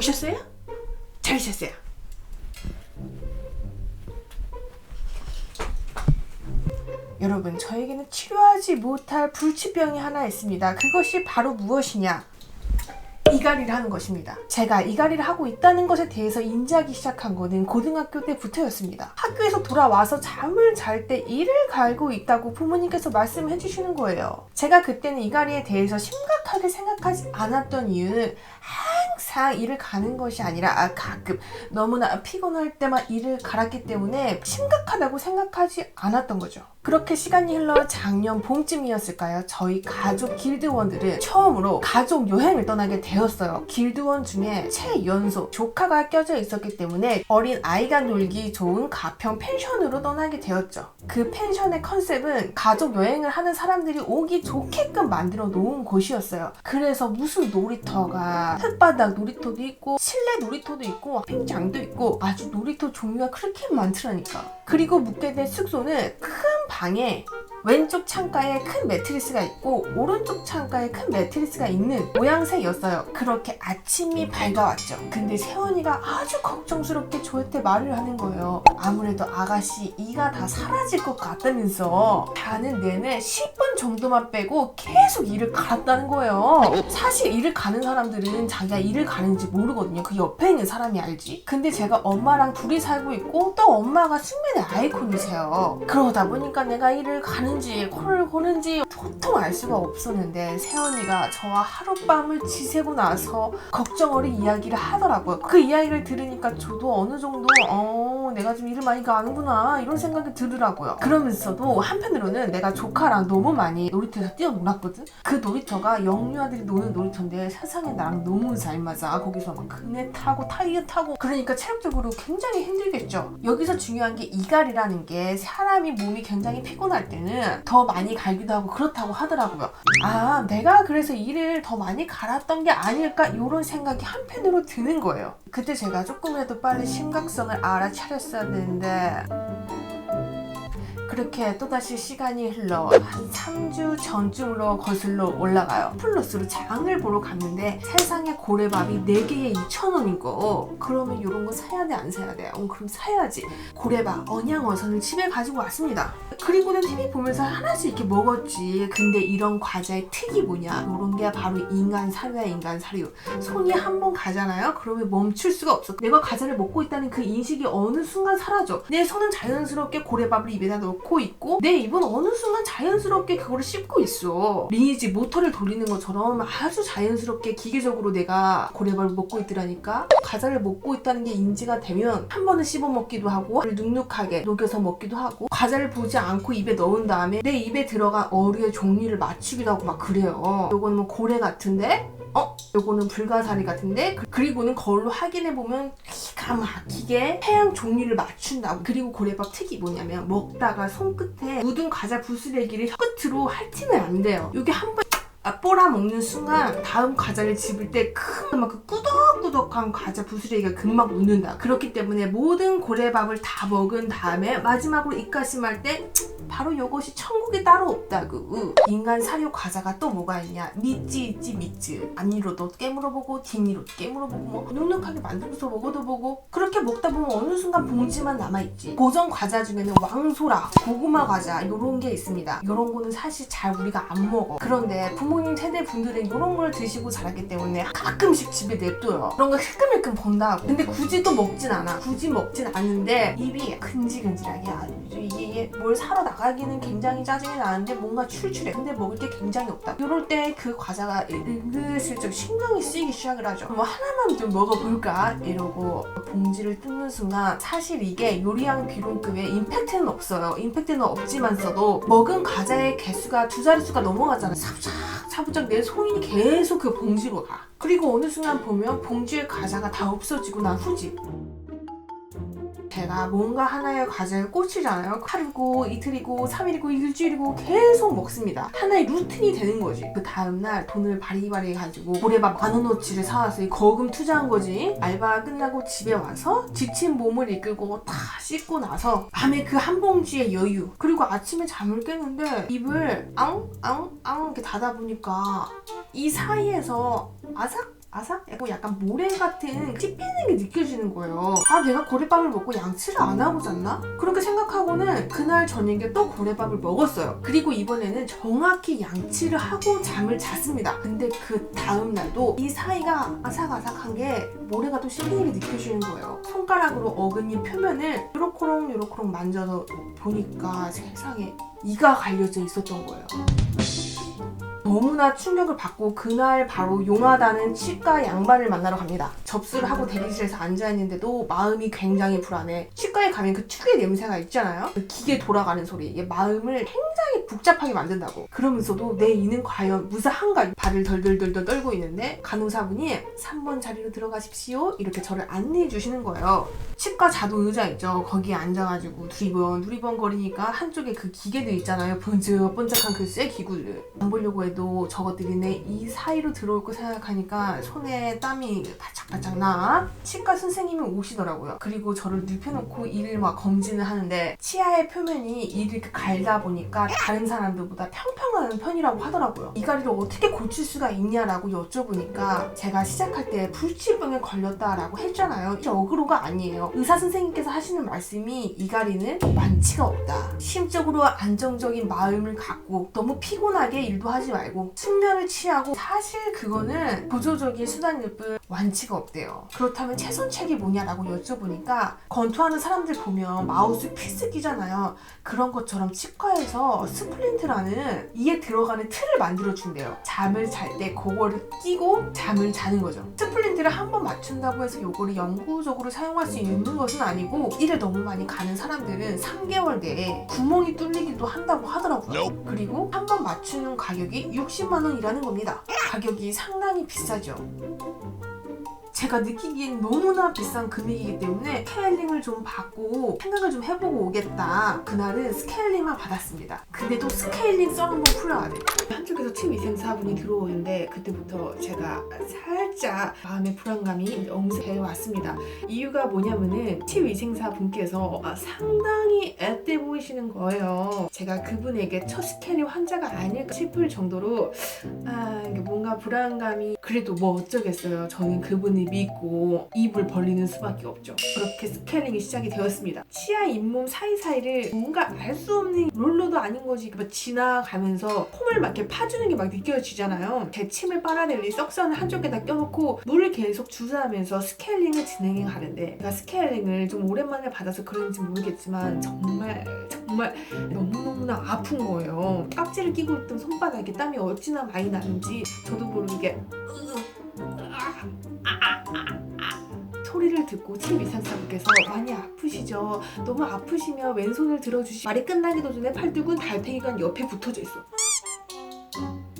오셨어요? 잘하셨어요. 여러분, 저에게는 치료하지 못할 불치병이 하나 있습니다. 그것이 바로 무엇이냐? 이갈이를 하는 것입니다. 제가 이갈이를 하고 있다는 것에 대해서 인지하기 시작한 거는 고등학교 때부터였습니다. 학교에서 돌아와서 잠을 잘 때 이를 갈고 있다고 부모님께서 말씀해 주시는 거예요. 제가 그때는 이갈이에 대해서 심각하게 생각하지 않았던 이유는 항상 이를 가는 것이 아니라 가끔 너무나 피곤할 때만 이를 갈았기 때문에 심각하다고 생각하지 않았던 거죠. 그렇게 시간이 흘러 작년 봄쯤이었을까요? 저희 가족 길드원들은 처음으로 가족 여행을 떠나게 되었어요. 길드원 중에 최연소 조카가 껴져 있었기 때문에 어린 아이가 놀기 좋은 가평 펜션으로 떠나게 되었죠. 그 펜션의 컨셉은 가족 여행을 하는 사람들이 오기 좋게끔 만들어 놓은 곳이었어요. 그래서 무슨 놀이터가 흙바닥 놀이터도 있고 실내 놀이터도 있고 핑장도 있고 아주 놀이터 종류가 그렇게 많더라니까. 그리고 묵게 된 숙소는 큰 방에 왼쪽 창가에 큰 매트리스가 있고 오른쪽 창가에 큰 매트리스가 있는 모양새였어요. 그렇게 아침이 밝아왔죠. 근데 세원이가 아주 걱정스럽게 저한테 말을 하는 거예요. 아무래도 아가씨 이가 다 사라질 것 같다면서 자는 내내 10분 정도만 빼고 계속 이를 갈았다는 거예요. 사실 이를 가는 사람들은 자기가 이를 가는지 모르거든요. 그 옆에 있는 사람이 알지. 근데 제가 엄마랑 둘이 살고 있고 또 엄마가 숙면의 아이콘이세요. 그러다 보니까 내가 이를 가는지 코를 고는지 도통 알 수가 없었는데 세연이가 저와 하룻밤을 지새고 나서 걱정 어린 이야기를 하더라고요. 그 이야기를 들으니까 저도 어느 정도 내가 좀 일을 많이 가는구나 이런 생각이 들더라고요. 그러면서도 한편으로는 내가 조카랑 너무 많이 놀이터에서 뛰어놀았거든. 그 놀이터가 영유아들이 노는 놀이터인데 세상에 나랑 너무 잘 맞아. 거기서 막 그네 타고 타이어 타고 그러니까 체력적으로 굉장히 힘들겠죠. 여기서 중요한 게 이갈이라는 게 사람이 몸이 굉장히 피곤할 때는 더 많이 갈기도 하고 그렇다고 하더라고요. 아, 내가 그래서 이를 더 많이 갈았던 게 아닐까 이런 생각이 한편으로 드는 거예요. 그때 제가 조금이라도 빨리 심각성을 알아차렸어야 되는데 그렇게 또다시 시간이 흘러 한 3주 전쯤으로 거슬러 올라가요. 플러스로 장을 보러 갔는데 세상에 고래밥이 4개에 2,000원인 거. 그러면 이런 거 사야 돼 안 사야 돼? 그럼 사야지. 고래밥 언양어선을 집에 가지고 왔습니다. 그리고는 TV 보면서 하나씩 이렇게 먹었지. 근데 이런 과자의 특이 뭐냐? 이런 게 바로 인간 사료야 인간 사료. 손이 한 번 가잖아요? 그러면 멈출 수가 없어. 내가 과자를 먹고 있다는 그 인식이 어느 순간 사라져. 내 손은 자연스럽게 고래밥을 입에다 넣고 있고 내 입은 어느 순간 자연스럽게 그거를 씹고 있어. 리니지 모터를 돌리는 것처럼 아주 자연스럽게 기계적으로 내가 고래밥을 먹고 있더라니까. 과자를 먹고 있다는 게 인지가 되면 한 번은 씹어 먹기도 하고 눅눅하게 녹여서 먹기도 하고 과자를 보지 않고 입에 넣은 다음에 내 입에 들어간 어류의 종류를 맞추기도 하고 막 그래요. 요거는 뭐 고래 같은데? 요거는 불가사리 같은데? 그리고는 거울로 확인해보면 기가 막히게 해양 종류를 맞춘다고. 그리고 고래밥 특이 뭐냐면 먹다가 손끝에 묻은 과자 부스레기를 끝으로 핥으면 안 돼요. 요게 한 번 뽀라 먹는 순간 다음 과자를 집을 때 큰 막 그 꾸덕꾸덕한 과자 부스레기가 금방 묻는다. 그렇기 때문에 모든 고래밥을 다 먹은 다음에 마지막으로 입가심할 때 바로 요것이 천국이 따로 없다고. 인간 사료 과자가 또 뭐가 있냐? 미찌 있지 미찌. 앞니로도 깨물어보고 뒷니로도 깨물어보고 뭐 눅눅하게 만들어서 먹어도 보고 그렇게 먹다 보면 어느 순간 봉지만 남아있지. 고정 과자 중에는 왕소라, 고구마 과자 요런 게 있습니다. 요런 거는 사실 잘 우리가 안 먹어. 그런데 부모님 세대 분들은 요런 걸 드시고 자랐기 때문에 가끔씩 집에 냅둬요. 그런 거 힐끔힐끔 본다. 근데 굳이 또 먹진 않아. 굳이 먹진 않는데 입이 근질근질하게 이게 뭘 사러 나가기는 굉장히 짜증이 나는데 뭔가 출출해. 근데 먹을 게 굉장히 없다. 이럴 때 그 과자가 은근슬쩍 신경이 쓰이기 시작을 하죠. 뭐 하나만 좀 먹어볼까? 이러고 봉지를 뜯는 순간 사실 이게 요리왕 비룡급의 임팩트는 없어요. 임팩트는 없지만서도 먹은 과자의 개수가 2자릿수가 넘어가잖아. 사부작 내 손이 계속 그 봉지로 가. 그리고 어느 순간 보면 봉지의 과자가 다 없어지고 난 후지. 제가 뭔가 하나의 과자에 꽂히잖아요. 하루고 이틀이고 3일이고 일주일이고 계속 먹습니다. 하나의 루틴이 되는 거지. 그 다음날 돈을 바리바리 가지고 고래밥 10,000원어치를 사와서 거금 투자한 거지. 알바 끝나고 집에 와서 지친 몸을 이끌고 다 씻고 나서 밤에 그 한 봉지의 여유 그리고 아침에 잠을 깨는데 입을 앙 이렇게 닫아보니까 이 사이에서 아삭 아삭? 약간 모래 같은 씹히는 게 느껴지는 거예요. 아, 내가 고래밥을 먹고 양치를 안 하고 잤나? 그렇게 생각하고는 그날 저녁에 또 고래밥을 먹었어요. 그리고 이번에는 정확히 양치를 하고 잠을 잤습니다. 근데 그 다음 날도 이 사이가 아삭아삭한 게 모래가 또 씹히는 게 느껴지는 거예요. 손가락으로 어금니 표면을 요렇코롱 만져서 보니까 세상에 이가 갈려져 있었던 거예요. 너무나 충격을 받고 그날 바로 용하다는 치과 양반을 만나러 갑니다. 접수를 하고 대기실에서 앉아있는데도 마음이 굉장히 불안해. 치과에 가면 그 특유의 냄새가 있잖아요. 그 기계 돌아가는 소리. 이게 마음을 굉장히 복잡하게 만든다고. 그러면서도 내 이는 과연 무사한가? 발을 덜덜덜 떨고 있는데 간호사분이 3번 자리로 들어가십시오. 이렇게 저를 안내해 주시는 거예요. 치과 자동 의자 있죠. 거기에 앉아가지고 두리번 거리니까 한쪽에 그 기계들 있잖아요. 번쩍번쩍한 그 쇠 기구들. 안 보려고 해도 저것들이 내 이 사이로 들어올 거 생각하니까 손에 땀이 바짝바짝 나. 치과 선생님이 오시더라고요. 그리고 저를 눕혀놓고 이를 막 검진을 하는데 치아의 표면이 이를 이렇게 갈다 보니까 다른 사람들보다 평평한 편이라고 하더라고요. 이가리를 어떻게 고칠 수가 있냐라고 여쭤보니까 제가 시작할 때 불치병에 걸렸다라고 했잖아요. 이게 어그로가 아니에요. 의사 선생님께서 하시는 말씀이 이가리는 완치가 없다. 심적으로 안정적인 마음을 갖고 너무 피곤하게 일도 하지 말고 숙면을 취하고, 사실 그거는 보조적인 수단일 뿐 완치가 없대요. 그렇다면 최선책이 뭐냐라고 여쭤보니까 권투하는 사람들 보면 마우스 피스 끼잖아요. 그런 것처럼 치과에서 스플린트라는 이에 들어가는 틀을 만들어준대요. 잠을 잘 때 그거를 끼고 잠을 자는 거죠. 스플린트를 한 번 맞춘다고 해서 이거를 영구적으로 사용할 수 있는 것은 아니고, 일을 너무 많이 가는 사람들은 3개월 내에 구멍이 뚫리기도 한다고 하더라고요. 그리고 한 번 맞추는 가격이 60만 원이라는 겁니다. 가격이 상당히 비싸죠. 제가 느끼기엔 너무나 비싼 금액이기 때문에 스케일링을 좀 받고 생각을 좀 해보고 오겠다. 그날은 스케일링만 받았습니다. 근데 또 스케일링 썰 한번 풀어야 돼. 한쪽에서 치위생사분이 들어오는데 그때부터 제가 살짝 마음의 불안감이 엄습해 왔습니다. 이유가 뭐냐면은 치위생사분께서 상당히 앳돼 보이시는 거예요. 제가 그분에게 첫 스케일링 환자가 아닐까 싶을 정도로 이게 뭔가 불안감이, 그래도 뭐 어쩌겠어요. 저는 그분이 믿고 입을 벌리는 수밖에 없죠. 그렇게 스캐닝이 시작이 되었습니다. 치아 잇몸 사이사이를 뭔가 알 수 없는 롤러도 아닌 거지 막 지나가면서 폼을 막 이렇게 파주는 게 막 느껴지잖아요. 제 침을 빨아들일 석선을 한쪽에다 껴놓고 물을 계속 주사하면서 스케일링을 진행해 가는데, 제가 스케일링을 좀 오랜만에 받아서 그런지 모르겠지만 정말 너무너무나 아픈 거예요. 깍지를 끼고 있던 손바닥에 땀이 어찌나 많이 나는지 저도 모르게 소리를 듣고 치위생사분께서 많이 아프시죠? 너무 아프시면 왼손을 들어주시. 말이 끝나기도 전에 팔뚝은 달팽이관 옆에 붙어져 있어.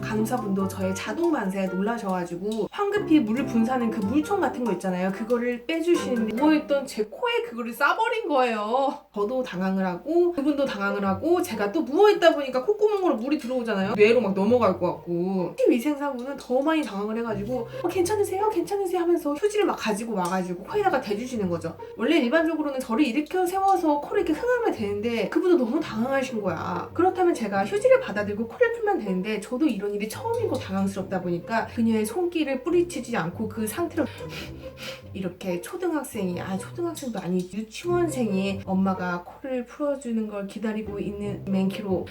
간호사분도 저의 자동 만세에 놀라셔가지고 황급히 물을 분사하는 그 물총 같은 거 있잖아요. 그거를 빼주시는데 누워있던 제 코에 그거를 싸버린 거예요. 저도 당황을 하고 그분도 당황을 하고, 제가 또 누워있다 보니까 콧구멍으로 물이 들어오잖아요. 뇌로 막 넘어갈 것 같고, 위생사분은 더 많이 당황을 해가지고 괜찮으세요? 하면서 휴지를 막 가지고 와가지고 코에다가 대주시는 거죠. 원래 일반적으로는 저를 일으켜 세워서 코를 이렇게 흥하면 되는데 그분도 너무 당황하신 거야. 그렇다면 제가 휴지를 받아들고 코를 풀면 되는데, 저도 이런 일이 처음이고 당황스럽다 보니까 그녀의 손길을 뿌리치지 않고 그 상태로 이렇게 초등학생도 아니 유치원생이 엄마가 코를 풀어주는 걸 기다리고 있는 맨키로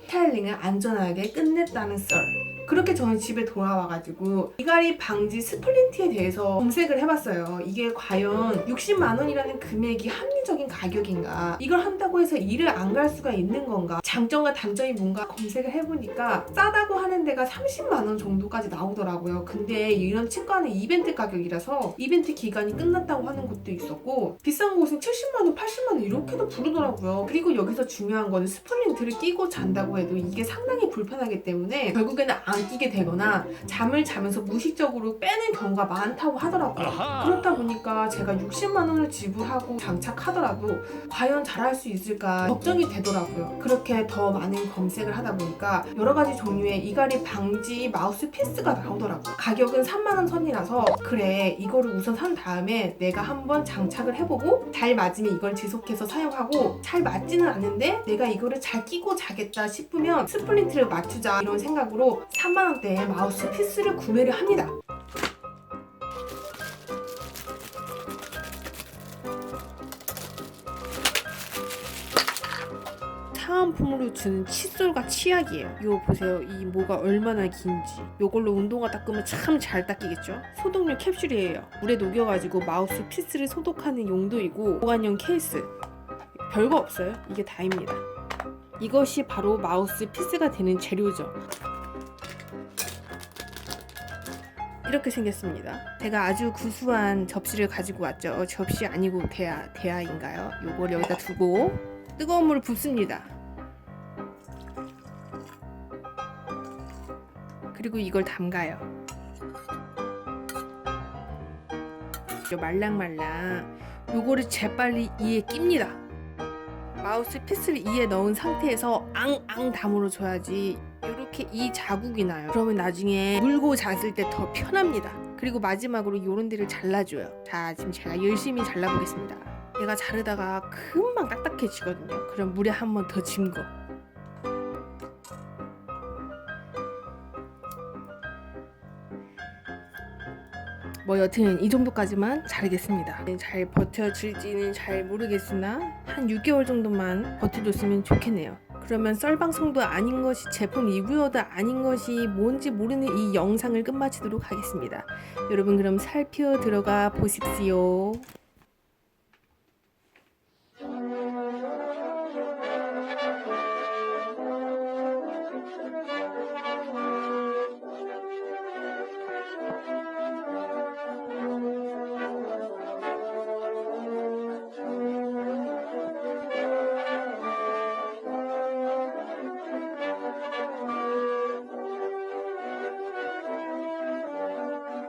스타일링을 안전하게 끝냈다는 썰. 그렇게 저는 집에 돌아와가지고 이가리 방지 스플린트에 대해서 검색을 해봤어요. 이게 과연 60만 원이라는 금액이 합리적인 가격인가? 이걸 한다고 해서 일을 안 갈 수가 있는 건가? 장점과 단점이 뭔가 검색을 해보니까 싸다고 하는 데가 30만 원 정도까지 나오더라고요. 근데 이런 치과는 이벤트 가격이라서 이벤트 기간이 끝났다고 하는 곳도 있었고, 비싼 곳은 70만 원, 80만 원 이렇게도 부르더라고요. 그리고 여기서 중요한 거는 스플린트를 끼고 잔다고 해도 이게 상당히 불편하기 때문에 결국에는 안 끼게 되거나 잠을 자면서 무의식적으로 빼는 경우가 많다고 하더라고요. 그렇다 보니까 제가 60만 원을 지불하고 장착하더라도 과연 잘할 수 있을까 걱정이 되더라고요. 그렇게 더 많은 검색을 하다 보니까 여러 가지 종류의 이가리 방지 마우스 피스가 나오더라고요. 가격은 3만 원 선이라서 그래, 이거를 우선 산 다음에 내가 한번 장착을 해보고 잘 맞으면 이걸 지속해서 사용하고, 잘 맞지는 않는데 내가 이거를 잘 끼고 자겠다 싶으면 스플린트를 맞추자, 이런 생각으로 3만 원대의 마우스 피스를 구매를 합니다. 화장품으로 주는 칫솔과 치약이에요. 이거 보세요. 이 모가 얼마나 긴지. 이걸로 운동화 닦으면 참 잘 닦이겠죠? 소독용 캡슐이에요. 물에 녹여가지고 마우스 피스를 소독하는 용도이고 보관용 케이스. 별거 없어요. 이게 다입니다. 이것이 바로 마우스 피스가 되는 재료죠. 이렇게 생겼습니다. 제가 아주 구수한 접시를 가지고 왔죠. 접시 아니고 대야인가요? 요걸 여기다 두고 뜨거운 물을 붓습니다. 그리고 이걸 담가요. 말랑말랑. 요거를 재빨리 이에 낍니다. 마우스 피스를 이에 넣은 상태에서 앙앙 다물어 줘야지 이렇게 이 자국이 나요. 그러면 나중에 물고 잤을 때 더 편합니다. 그리고 마지막으로 요런 데를 잘라줘요. 자, 지금 제가 열심히 잘라보겠습니다. 얘가 자르다가 금방 딱딱해지거든요. 그럼 물에 한 번 더 짐거. 뭐 여튼 이 정도까지만 자르겠습니다. 잘 버텨질지는 잘 모르겠으나 한 6개월 정도만 버텨줬으면 좋겠네요. 그러면 썰방송도 아닌 것이 제품 리뷰어도 아닌 것이 뭔지 모르는 이 영상을 끝마치도록 하겠습니다. 여러분 그럼 살펴 들어가 보십시오.